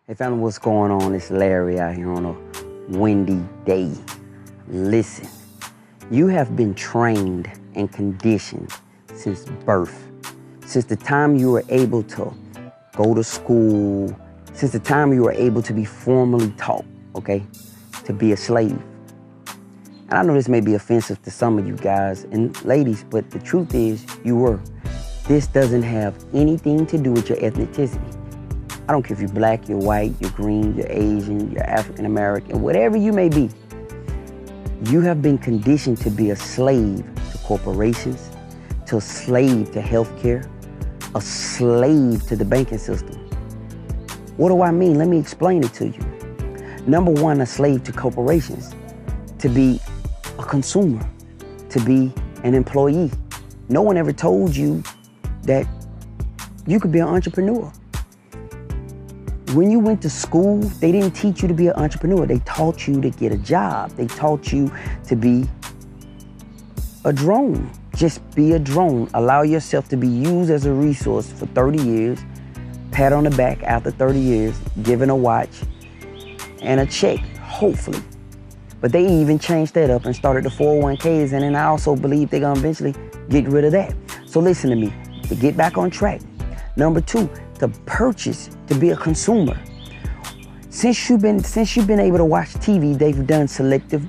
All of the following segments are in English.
Hey family, what's going on? It's Larry out here on a windy day. Listen, you have been trained and conditioned since birth, since the time you were able to go to school, since the time you were able to be formally taught, okay, to be a slave. And I know this may be offensive to some of you guys and ladies, but the truth is you were. This doesn't have anything to do with your ethnicity. I don't care if you're black, you're white, you're green, you're Asian, you're African American, whatever you may be. You have been conditioned to be a slave to corporations, to a slave to healthcare, a slave to the banking system. What do I mean? Let me explain it to you. Number one, a slave to corporations, to be a consumer, to be an employee. No one ever told you that you could be an entrepreneur. When you went to school, they didn't teach you to be an entrepreneur. They taught you to get a job. They taught you to be a drone. Just be a drone. Allow yourself to be used as a resource for 30 years, pat on the back after 30 years, given a watch and a check, hopefully. But they even changed that up and started the 401ks, and then I also believe they're gonna eventually get rid of that. So listen to me, to get back on track. Number two, to purchase, to be a consumer. Since you've been able to watch TV, they've done suggestive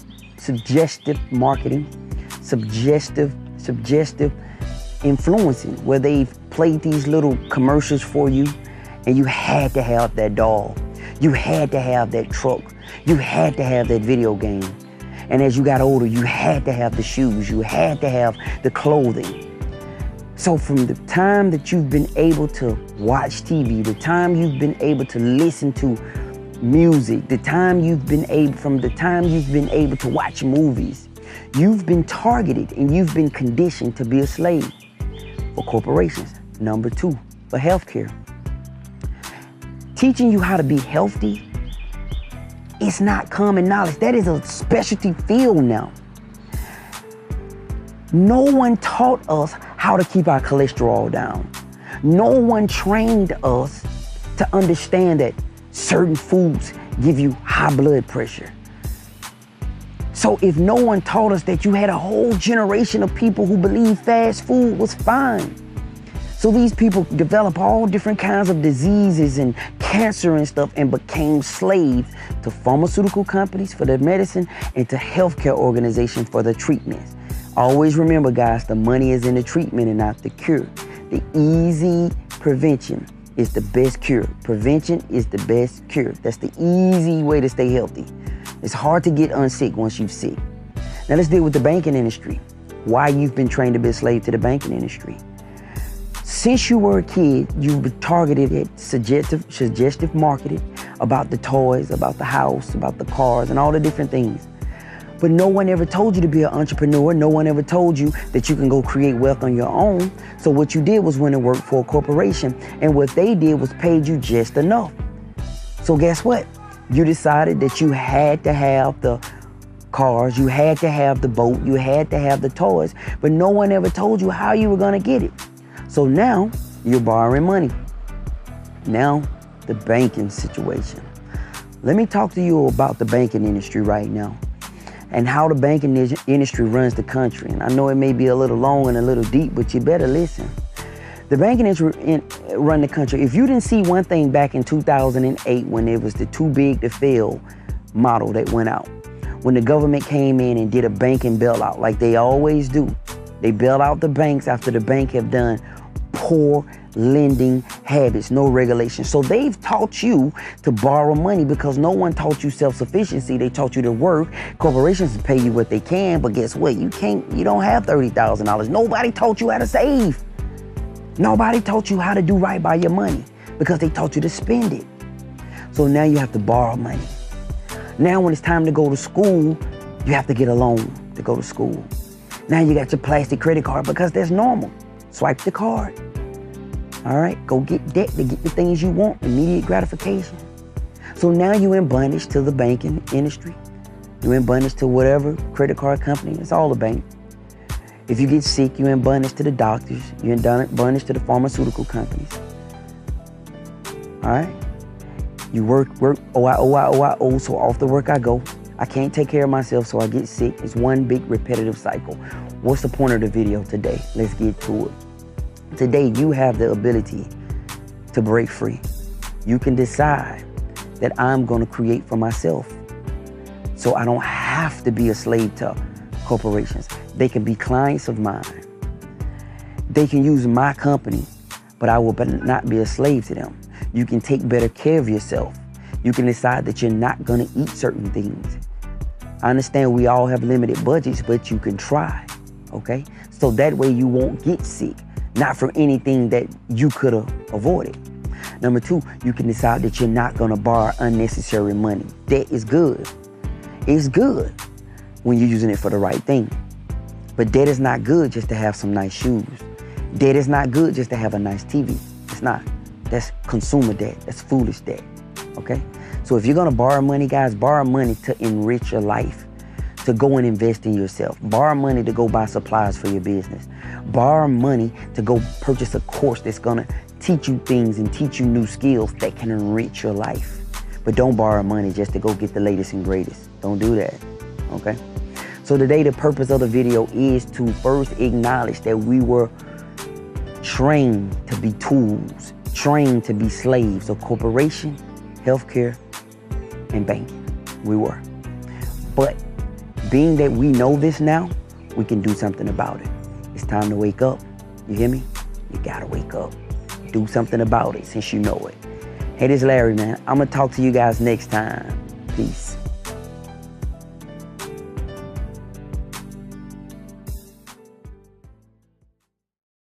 marketing, suggestive influencing, where they've played these little commercials for you, and you had to have that doll. You had to have that truck. You had to have that video game. And as you got older, you had to have the shoes. You had to have the clothing. So from the time that you've been able to watch TV, the time you've been able to listen to music, from the time you've been able to watch movies, you've been targeted and you've been conditioned to be a slave for corporations. Number two, for healthcare. Teaching you how to be healthy, it's not common knowledge. That is a specialty field now. No one taught us how to keep our cholesterol down. No one trained us to understand that certain foods give you high blood pressure. So if no one taught us that, you had a whole generation of people who believed fast food was fine. So these people developed all different kinds of diseases and cancer and stuff and became slaves to pharmaceutical companies for their medicine and to healthcare organizations for their treatments. Always remember, guys, the money is in the treatment and not the cure. The easy prevention is the best cure. Prevention is the best cure. That's the easy way to stay healthy. It's hard to get unsick once you're sick. Now let's deal with the banking industry. Why you've been trained to be a slave to the banking industry. Since you were a kid, you were targeted at suggestive marketing about the toys, about the house, about the cars, and all the different things. But no one ever told you to be an entrepreneur. No one ever told you that you can go create wealth on your own. So what you did was went and worked for a corporation, and what they did was paid you just enough. So guess what? You decided that you had to have the cars, you had to have the boat, you had to have the toys, but no one ever told you how you were gonna get it. So now you're borrowing money. Now the banking situation. Let me talk to you about the banking industry right now and how the banking industry runs the country. And I know it may be a little long and a little deep, but you better listen. The banking industry run the country. If you didn't see one thing back in 2008 when it was the too big to fail model that went out, when the government came in and did a banking bailout like they always do. They bail out the banks after the bank have done poor lending habits, no regulation. So they've taught you to borrow money because no one taught you self-sufficiency. They taught you to work. Corporations pay you what they can, but guess what? You don't have $30,000. Nobody taught you how to save. Nobody taught you how to do right by your money because they taught you to spend it. So now you have to borrow money. Now when it's time to go to school, you have to get a loan to go to school. Now you got your plastic credit card because that's normal. Swipe the card. All right, go get debt to get the things you want, immediate gratification. So now you're in bondage to the banking industry. You're in bondage to whatever credit card company, it's all a bank. If you get sick, you're in bondage to the doctors. You're in bondage to the pharmaceutical companies. All right? You work, oh, so off to work I go. I can't take care of myself, so I get sick. It's one big repetitive cycle. What's the point of the video today? Let's get to it. Today, you have the ability to break free. You can decide that I'm gonna create for myself. So I don't have to be a slave to corporations. They can be clients of mine. They can use my company, but I will not be a slave to them. You can take better care of yourself. You can decide that you're not gonna eat certain things. I understand we all have limited budgets, but you can try, okay? So that way you won't get sick, not from anything that you could have avoided. Number two, you can decide that you're not gonna borrow unnecessary money. Debt is good. It's good when you're using it for the right thing. But debt is not good just to have some nice shoes. Debt is not good just to have a nice TV. It's not. That's consumer debt. That's foolish debt, okay? So if you're gonna borrow money, guys, borrow money to enrich your life, to go and invest in yourself. Borrow money to go buy supplies for your business. Borrow money to go purchase a course that's gonna teach you things and teach you new skills that can enrich your life. But don't borrow money just to go get the latest and greatest. Don't do that, okay? So today, the purpose of the video is to first acknowledge that we were trained to be tools, trained to be slaves of corporation, healthcare, and banking. We were. But being that we know this now, we can do something about it. It's time to wake up. You hear me? You gotta wake up. Do something about it since you know it. Hey, this is Larry, man. I'm gonna talk to you guys next time. Peace.